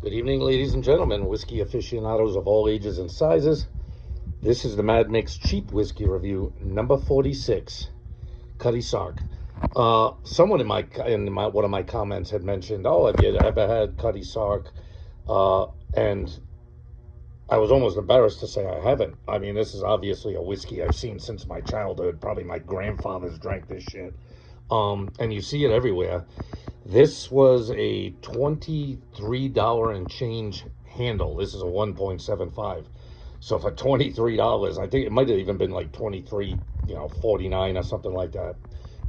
Good evening, ladies and gentlemen, whiskey aficionados of all ages and sizes. This is the Mad Mix Cheap Whiskey Review, number 46, Cutty Sark. Someone in one of my comments had mentioned, "Oh, have you ever had Cutty Sark?" And I was almost embarrassed to say I haven't. I mean, this is obviously a whiskey I've seen since my childhood. Probably my grandfathers drank this shit. And you see it everywhere. This was a $23 and change handle. This is a 1.75. So for $23, I think it might have even been like 23, 49 or something like that.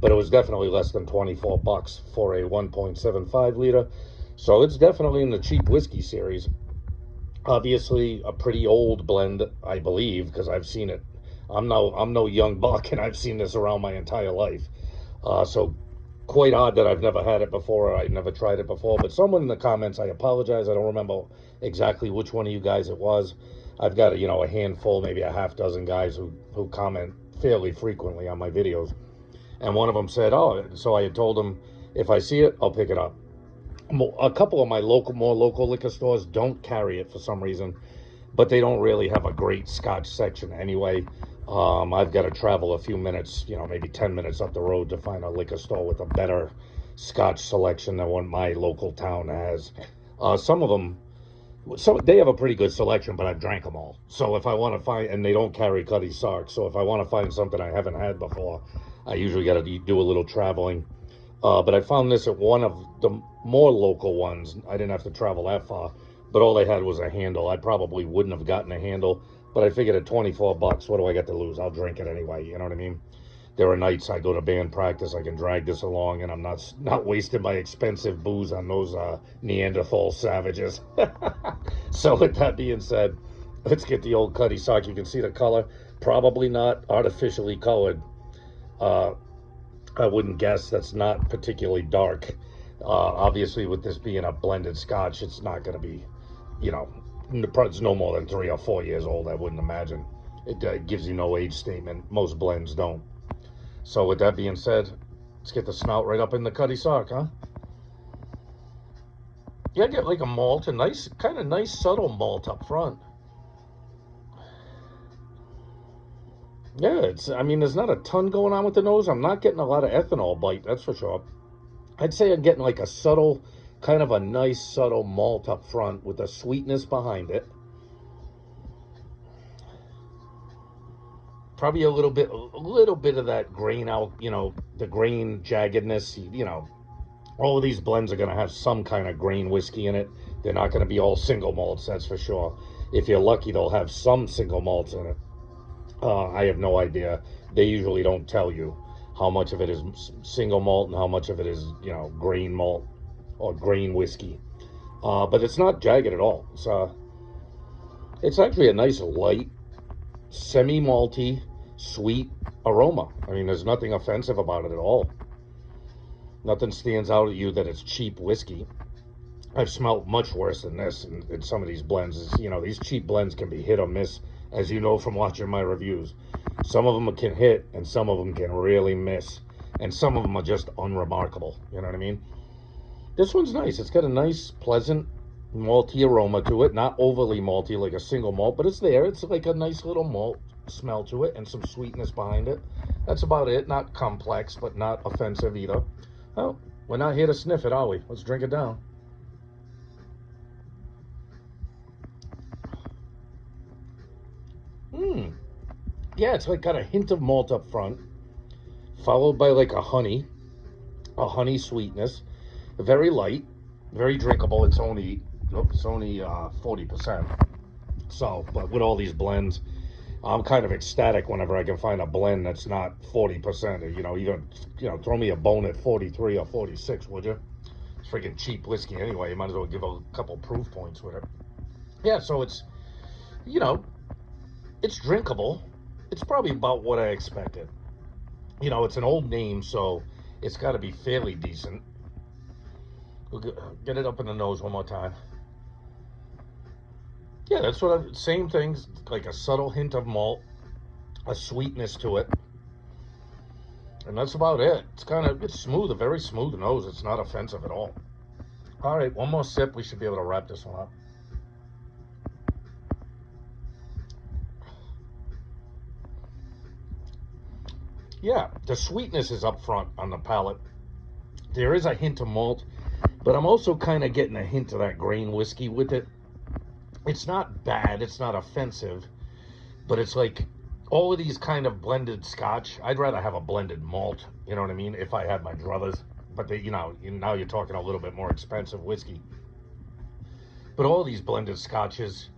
But it was definitely less than 24 bucks for a 1.75 liter. So it's definitely in the cheap whiskey series. Obviously a pretty old blend, I believe, because I've seen it. I'm no young buck, and I've seen this around my entire life. So quite odd that I've never had it before, or I've never tried it before. But someone in the comments, I apologize, I don't remember exactly which one of you guys it was. I've got a handful, maybe a half dozen guys who comment fairly frequently on my videos. And one of them said, "Oh," so I had told him, if I see it, I'll pick it up. A couple of my more local liquor stores don't carry it for some reason, but they don't really have a great scotch section anyway. I've got to travel a few minutes, maybe 10 minutes up the road to find a liquor store with a better scotch selection than what my local town has. Some of them, they have a pretty good selection, but I've drank them all. So if I want to find, and they don't carry Cutty Sark, so if I want to find something I haven't had before, I usually got to do a little traveling. But I found this at one of the more local ones. I didn't have to travel that far, but all they had was a handle. I probably wouldn't have gotten a handle, but I figured at 24 bucks, what do I got to lose? I'll drink it anyway, you know what I mean? There are nights I go to band practice, I can drag this along, and I'm not wasting my expensive booze on those Neanderthal savages. So with that being said, let's get the old Cutty Sark. You can see the color, probably not artificially colored. I wouldn't guess. That's not particularly dark. Obviously, with this being a blended scotch, it's not going to be, it's no more than 3 or 4 years old, I wouldn't imagine. It gives you no age statement. Most blends don't. So with that being said, let's get the snout right up in the Cutty Sark, huh? Yeah, I get like a malt, a nice, kind of nice subtle malt up front. Yeah, there's not a ton going on with the nose. I'm not getting a lot of ethanol bite, that's for sure. I'd say I'm getting like a subtle, kind of a nice subtle malt up front with a sweetness behind it. Probably a little bit of that grain out, the grain jaggedness. All of these blends are going to have some kind of grain whiskey in it. They're not going to be all single malts, that's for sure. If you're lucky, they'll have some single malts in it. I have no idea. They usually don't tell you how much of it is single malt and how much of it is, grain malt or grain whiskey. But it's not jagged at all. It's actually a nice light, semi-malty, sweet aroma. There's nothing offensive about it at all. Nothing stands out at you that it's cheap whiskey. I've smelled much worse than this in some of these blends. These cheap blends can be hit or miss, as you know from watching my reviews. Some of them can hit, and some of them can really miss. And some of them are just unremarkable, you know what I mean? This one's nice. It's got a nice, pleasant, malty aroma to it. Not overly malty like a single malt, but it's there. It's like a nice little malt smell to it and some sweetness behind it. That's about it. Not complex, but not offensive either. Well, we're not here to sniff it, are we? Let's drink it down. Yeah, it's like got a hint of malt up front, followed by like a honey sweetness. Very light, very drinkable. It's only 40%. So, but with all these blends, I'm kind of ecstatic whenever I can find a blend that's not 40%. Even throw me a bone at 43 or 46, would you? It's freaking cheap whiskey anyway. You might as well give a couple proof points with it. Yeah, so it's it's drinkable. It's probably about what I expected. It's an old name, so it's got to be fairly decent. We'll get it up in the nose one more time. Yeah, that's same things, like a subtle hint of malt, a sweetness to it. And that's about it. It's smooth, a very smooth nose. It's not offensive at all. All right, one more sip. We should be able to wrap this one up. Yeah, the sweetness is up front on the palate. There is a hint of malt, but I'm also kind of getting a hint of that grain whiskey with it. It's not bad. It's not offensive, but it's like all of these kind of blended scotch. I'd rather have a blended malt, you know what I mean, if I had my druthers. But they, now you're talking a little bit more expensive whiskey. But all these blended scotches,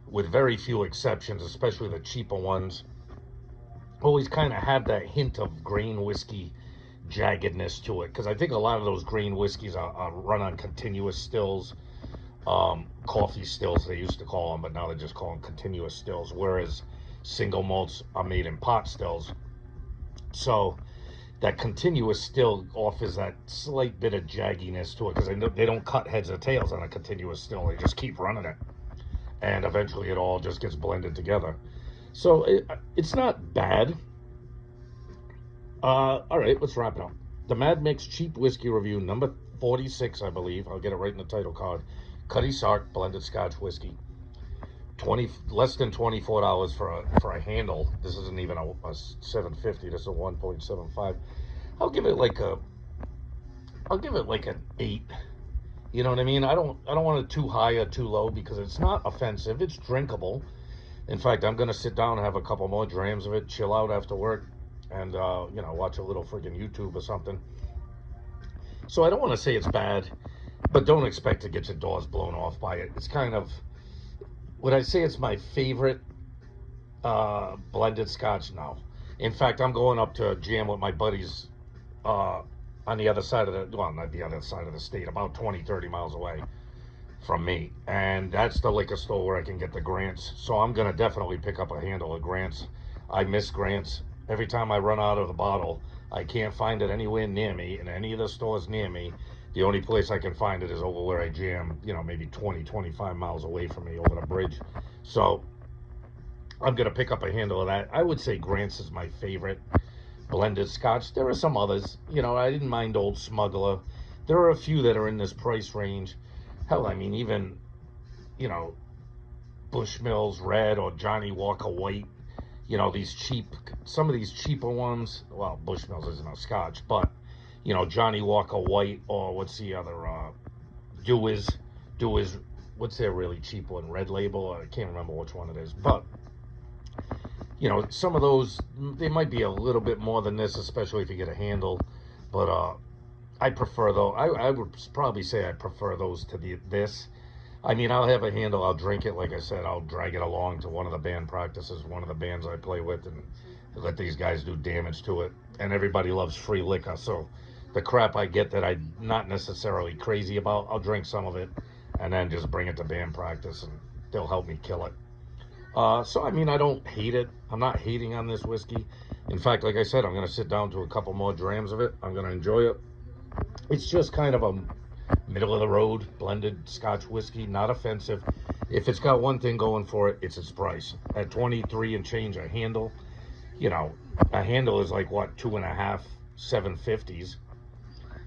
with very few exceptions, especially the cheaper ones, always kind of have that hint of grain whiskey jaggedness to it. Because I think a lot of those grain whiskeys are run on continuous stills, coffee stills they used to call them, but now they just call them continuous stills. Whereas single malts are made in pot stills. So that continuous still offers that slight bit of jagginess to it, because they don't cut heads or tails on a continuous still. They just keep running it, and eventually it all just gets blended together. So it's not bad. All right, let's wrap it up. The Mad Mix Cheap Whiskey Review, number 46, I believe. I'll get it right in the title card. Cutty Sark Blended Scotch Whiskey. Less than $24 for a handle. This isn't even a 750. This is a 1.75. I'll give it like an 8. You know what I mean? I don't want it too high or too low, because it's not offensive. It's drinkable. In fact, I'm gonna sit down and have a couple more drams of it, chill out after work, and watch a little freaking YouTube or something. So I don't want to say it's bad, but don't expect to get your doors blown off by it. It's kind of, would I say it's my favorite blended scotch? No. In fact, I'm going up to jam with my buddies on the other side of the, well, not the other side of the state, about 20-30 miles away from me, and that's the liquor store where I can get the Grants. So I'm gonna definitely pick up a handle of Grants. I miss Grants. Every time I run out of the bottle, I can't find it anywhere near me, in any of the stores near me. The only place I can find it is over where I jam, maybe 20-25 miles away from me, over the bridge. So I'm gonna pick up a handle of that. I would say Grants is my favorite blended scotch. There are some others, I didn't mind Old Smuggler. There are a few that are in this price range. Hell, I mean, even, Bushmills Red or Johnny Walker White, some of these cheaper ones. Well, Bushmills isn't a scotch, but, Johnny Walker White, or what's the other, Dewar's, what's their really cheap one? Red Label? I can't remember which one it is, but, some of those, they might be a little bit more than this, especially if you get a handle, but, I prefer, though, I would probably say I prefer those to this. I mean, I'll have a handle, I'll drink it, like I said, I'll drag it along to one of the band practices, one of the bands I play with, and let these guys do damage to it. And everybody loves free liquor, so the crap I get that I'm not necessarily crazy about, I'll drink some of it, and then just bring it to band practice, and they'll help me kill it. So, I mean, I don't hate it. I'm not hating on this whiskey. In fact, like I said, I'm going to sit down to a couple more drams of it. I'm going to enjoy it. It's just kind of a middle-of-the-road blended Scotch whiskey, not offensive. If it's got one thing going for it, it's its price. At 23 and change a handle, a handle is like, what, 2.5 750s,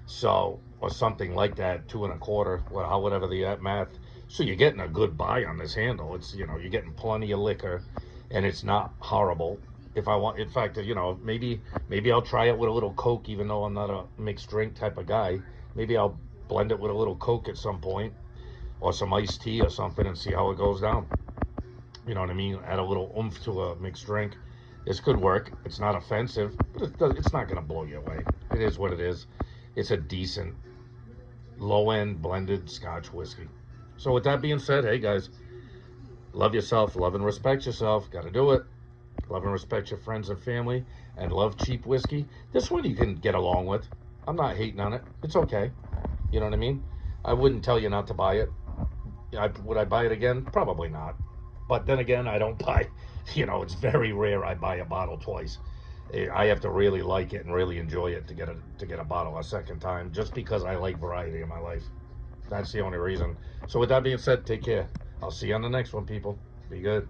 so, or something like that, 2 1/4, whatever the math. So you're getting a good buy on this handle. It's, you're getting plenty of liquor, and it's not horrible. If I want, in fact, maybe I'll try it with a little Coke, even though I'm not a mixed drink type of guy. Maybe I'll blend it with a little Coke at some point, or some iced tea or something, and see how it goes down. You know what I mean? Add a little oomph to a mixed drink. This could work. It's not offensive, but it's not going to blow you away. It is what it is. It's a decent, low-end blended Scotch whiskey. So with that being said, hey guys, love yourself, love and respect yourself. Got to do it. Love and respect your friends and family, and love cheap whiskey. This one you can get along with. I'm not hating on it. It's okay. You know what I mean? I wouldn't tell you not to buy it. Would I buy it again? Probably not. But then again, I don't buy, it's very rare I buy a bottle twice. I have to really like it and really enjoy it to get a bottle a second time, just because I like variety in my life. That's the only reason. So with that being said, take care. I'll see you on the next one, people. Be good.